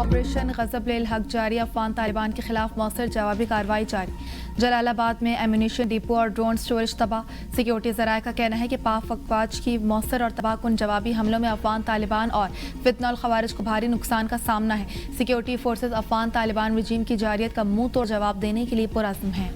Operation गज़ब-ए हक जारी, अफगान तालिबान के खिलाफ मौसर जवाबी कार्रवाई जारी। जलालाबाद में एम्यूनिशन डिपो और ड्रोन स्टोरेज तबाह। सिक्योरिटी ज़राए का कहना है कि पाक अफवाज की मौसर और तबाहकुन जवाबी हमलों में अफगान तालिबान और फितनल खवारिज को भारी नुकसान का सामना है। सिक्योरिटी फोर्सेज अफगान तालिबान रजीम की जारियत का मुंह तोड़ जवाब देने के लिए पुरअज़्म हैं।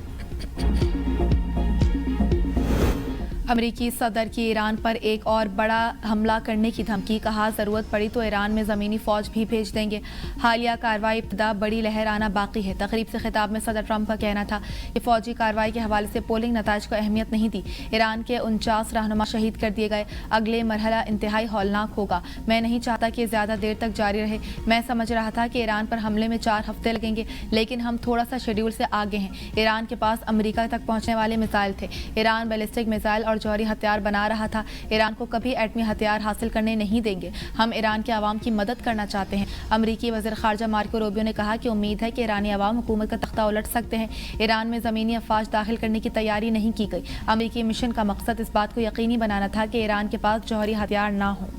अमरीकी सदर की ईरान पर एक और बड़ा हमला करने की धमकी, कहा जरूरत पड़ी तो ईरान में ज़मीनी फ़ौज भी भेज देंगे। हालिया कार्रवाई इब्तिदा बड़ी लहर आना बाकी है। तकरीब से खिताब में सदर ट्रंप का कहना था कि फ़ौजी कार्रवाई के हवाले से पोलिंग नताज को अहमियत नहीं दी। ईरान के 49 रहनुमा शहीद कर दिए गए। अगले मरहला इंतहाई हौलनाक होगा। मैं नहीं चाहता कि ज़्यादा देर तक जारी रहे। मैं समझ रहा था कि ईरान पर हमले में 4 हफ्ते लगेंगे, लेकिन हम थोड़ा सा शेड्यूल से आगे हैं। ईरान के पास अमरीका तक पहुँचने वाले मिसाइल थे। ईरान बैलिस्टिक मिसाइल और जौहरी हथियार बना रहा था। ईरान को कभी एटमी हथियार हासिल करने नहीं देंगे। हम ईरान के अवाम की मदद करना चाहते हैं। अमरीकी वज़ीर ख़ारजा मार्को रूबियो ने कहा कि उम्मीद है कि ईरानी अवाम हुकूमत का तख्ता उलट सकते हैं। ईरान में ज़मीनी अफवाज दाखिल करने की तैयारी नहीं की गई। अमरीकी मिशन का मकसद इस बात को यकीनी बनाना था कि ईरान के पास जौहरी हथियार ना हो।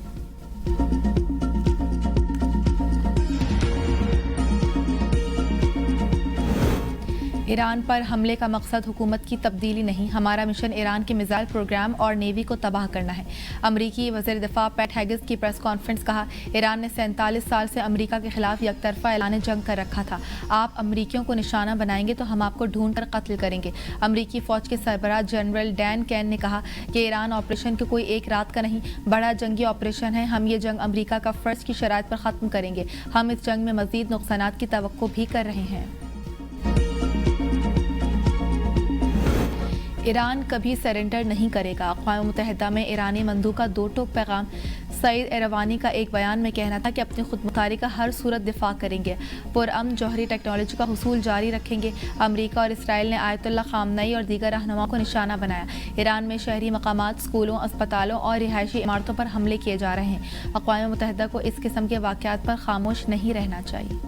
ईरान पर हमले का मकसद हुकूमत की तब्दीली नहीं, हमारा मिशन ईरान के मिसाइल प्रोग्राम और नेवी को तबाह करना है। अमरीकी वज़ीर दिफा पैट हेगिस की प्रेस कॉन्फ्रेंस, कहा ईरान ने 47 साल से अमरीका के खिलाफ यकतरफा ऐलान जंग कर रखा था। आप अमरीकियों को निशाना बनाएंगे तो हम आपको ढूंढ कर कत्ल करेंगे। अमरीकी फ़ौज के सरबराह जनरल डैन कैन ने कहा कि ईरान ऑपरेशन के कोई एक रात का नहीं, बड़ा जंगी ऑपरेशन है। हम ये जंग अमरीका का फ़र्ज की शराइत पर ख़त्म करेंगे। हम इस जंग में मज़ीद नुकसानात की तवक्को भी कर रहे हैं। ईरान कभी सरेंडर नहीं करेगा। अक़वाम मुत्तहिदा में ईरानी मंदू का 2 टोक पैगाम। सईद एरवानी का एक बयान में कहना था कि अपनी खुदमुख्तारी का हर सूरत दिफा करेंगे, पुरअमन जौहरी टेक्नोलॉजी का हुसूल जारी रखेंगे। अमरीका और इसराइल ने आयतुल्लाह ख़ामनई और दीगर रहनुमाओं को निशाना बनाया। ईरान में शहरी मकामात, स्कूलों, अस्पतालों और रिहायशी इमारतों पर हमले किए जा रहे हैं। अक़वाम मुत्तहिदा को इस किस्म के वाक़यात पर खामोश नहीं रहना चाहिए।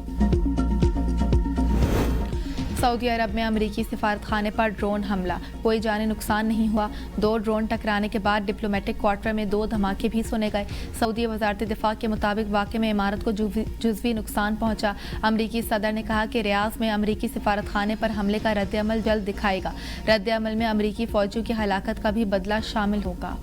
सऊदी अरब में अमरीकी सिफारत खाने पर ड्रोन हमला, कोई जानी नुकसान नहीं हुआ। 2 ड्रोन टकराने के बाद डिप्लोमेटिक क्वार्टर में 2 धमाके भी सुने गए। सऊदी वजारत दिफा के मुताबिक वाक़े में इमारत को जुज़वी नुकसान पहुंचा। अमरीकी सदर ने कहा कि रियाद में अमरीकी सिफारत खाने पर हमले का रद्द-ए-अमल जल्द दिखाएगा। रद्द-ए-अमल में अमरीकी फ़ौजियों की हलाकत का भी बदला शामिल होगा।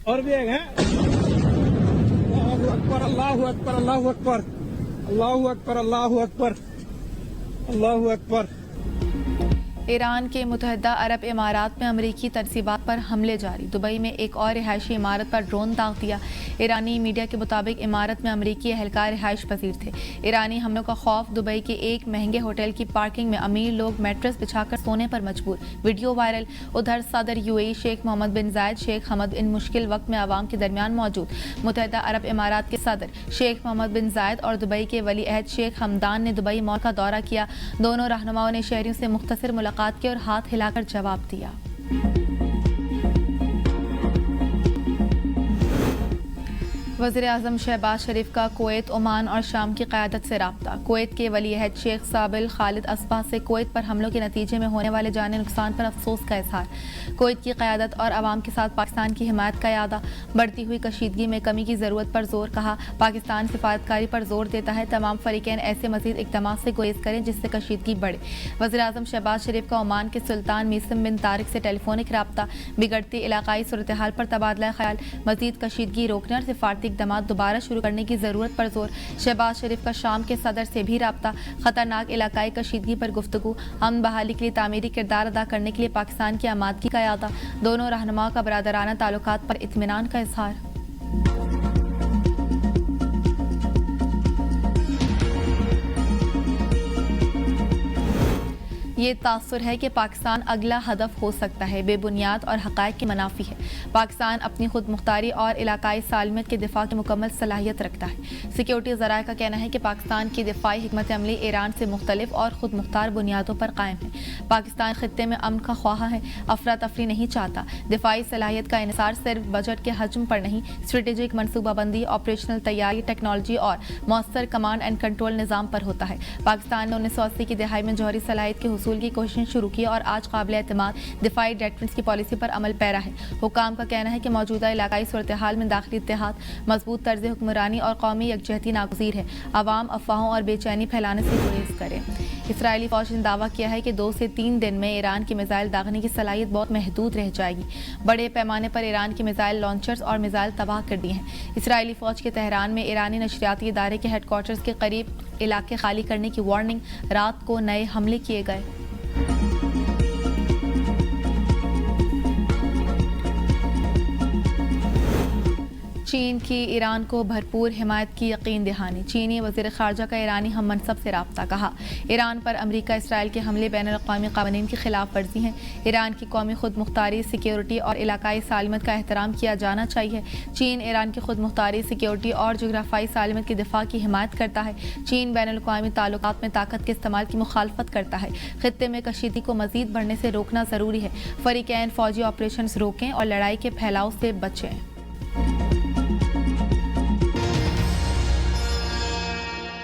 और भी एक है। अल्लाहु अकबर, अल्लाहु अकबर, अल्लाहु अकबर, अल्लाहु अकबर, अल्लाहु अकबर, अल्लाहु अकबर। ईरान के मुत्तहिदा अरब इमारात में अमरीकी तरसीबात पर हमले जारी। दुबई में एक और रिहायशी इमारत पर ड्रोन दाग दिया। ईरानी मीडिया के मुताबिक इमारत में अमरीकी एहलकार रिहाइश पजीर थे। ईरानी हमलों का खौफ, दुबई के एक महंगे होटल की पार्किंग में अमीर लोग मैट्रेस बिछाकर सोने पर मजबूर, वीडियो वायरल। उधर सदर यूएई शेख मोहम्मद बिन जायद शेख हमद इन मुश्किल वक्त में आवाम के दरमियान मौजूद। मुत्तहिदा अरब इमारात के सदर शेख मोहम्मद बिन जायद और दुबई के वली अहद शेख हमदान ने दुबई मॉल का दौरा किया। दोनों रहनुमाओं ने शहरियों से मुख्तसर मुलाकात की और हाथ हिलाकर जवाब दिया। वज़ीर आज़म शहबाज शरीफ का कुवैत, ओमान और शाम की क़यादत से राब्ता। कुवैत के वली अहद शेख साबिल खालिद असबा से कुवैत पर हमलों के नतीजे में होने वाले जानी नुकसान पर अफसोस का इजहार। कुवैत की क़यादत और आवाम के साथ पाकिस्तान की हिमायत का यादा। बढ़ती हुई कशीदगी में कमी की ज़रूरत पर जोर, कहा पाकिस्तान सिफारतकारी पर जोर देता है। तमाम फ़रीक़ैन ऐसे मज़ीद इक़दाम से गुरेज़ करें जिससे कशीदगी बढ़े। वज़ीर आज़म शहबाज शरीफ का ओमान के सुल्तान मीसम बिन तारिक से टेलीफोनिक राब्ता। बिगड़ती इलाकाई सूरत हाल पर तबादला ख्याल। मज़ीद कशीदगी रोकने और सिफारती इक़दामात दोबारा शुरू करने की ज़रूरत पर जोर। शहबाज शरीफ का शाम के सदर से भी राब्ता। खतरनाक इलाकाई कशीदगी पर गुफ्तगू। अमन बहाली के लिए तामीरी किरदार अदा करने के लिए पाकिस्तान की आमादगी का यादा। दोनों रहनुमाओं का बरादराना ताल्लुकात पर इत्मीनान का इजहार। ये तासुर है कि पाकिस्तान अगला हदफ हो सकता है, बेबुनियाद और हक़ाइक़ की मनाफी है। पाकिस्तान अपनी खुद मुख्तारी और इलाकाई सालमियत के दिफा की मुकम्मल सलाहियत रखता है। सिक्योरिटी ज़राए का कहना है कि पाकिस्तान की दिफाई हिकमत अमली ईरान से मुख्तलिफ और खुद मुख्तार बुनियादों पर कायम है। पाकिस्तान खित्ते में अमन का ख्वाह है, अफरा तफरी नहीं चाहता। दिफाई सलाहियत का इन्हिसार सिर्फ बजट के हजम पर नहीं, स्ट्रेटेजिक मनसूबाबंदी, ऑपरेशनल तैयारी, टेक्नोलॉजी और मौसर कमांड एंड कंट्रोल निज़ाम पर होता है। पाकिस्तान ने 1980 की दहाई में जौहरी सलाहियत के हुसूल वसूल की कोशिश शुरू की और आज काबिल एतमाद दिफाई डिफेंस की पॉलिसी पर अमल पैरा है। हुकाम का कहना है कि मौजूदा इलाकाई सूरत हाल में दाखिली इत्तेहाद, मजबूत तर्ज हुक्मरानी और कौमी यकजहती नागुज़ीर है। आवाम अफवाहों और बेचैनी फैलाने से गुरेज करें। इसराइली फौज ने दावा किया है कि 2 से 3 दिन में ईरान की मिसाइल दागने की सलाहियत बहुत महदूद रह जाएगी। बड़े पैमाने पर ईरान की मिसाइल लॉन्चर्स और मिसाइल तबाह कर दिए हैं। इसराइली फौज के तेहरान में ईरानी नशरियाती इदारे के हेडक्वार्टर्स के करीब इलाके खाली करने की वार्निंग, रात को नए हमले किए गए। चीन की ईरान को भरपूर हिमायत की यकीन दहानी। चीनी वज़ीर ख़ारजा का ईरानी हम मनसब से राब्ता। कहा, ईरान पर अमरीका इसराइल के हमले बैनुल-अक़वामी क़वानीन की खिलाफ वर्जी हैं। ईरान की कौमी खुद मुख्तारी, सिक्योरिटी और इलाकाई सालमत का एहतराम किया जाना चाहिए। चीन ईरान की खुद मुख्तारी, सिक्योरिटी और जोग्राफाई सालमत की दिफा की हिमायत करता है। चीन बैनुल-अक़वामी ताल्लुकात में ताकत के इस्तेमाल की मुखालफत करता है। खित्ते में कशीदगी को मज़ीद बढ़ने से रोकना ज़रूरी है। फ़रीक़ैन फ़ौजी ऑपरेशन रोकें और लड़ाई के फैलाव से बचें।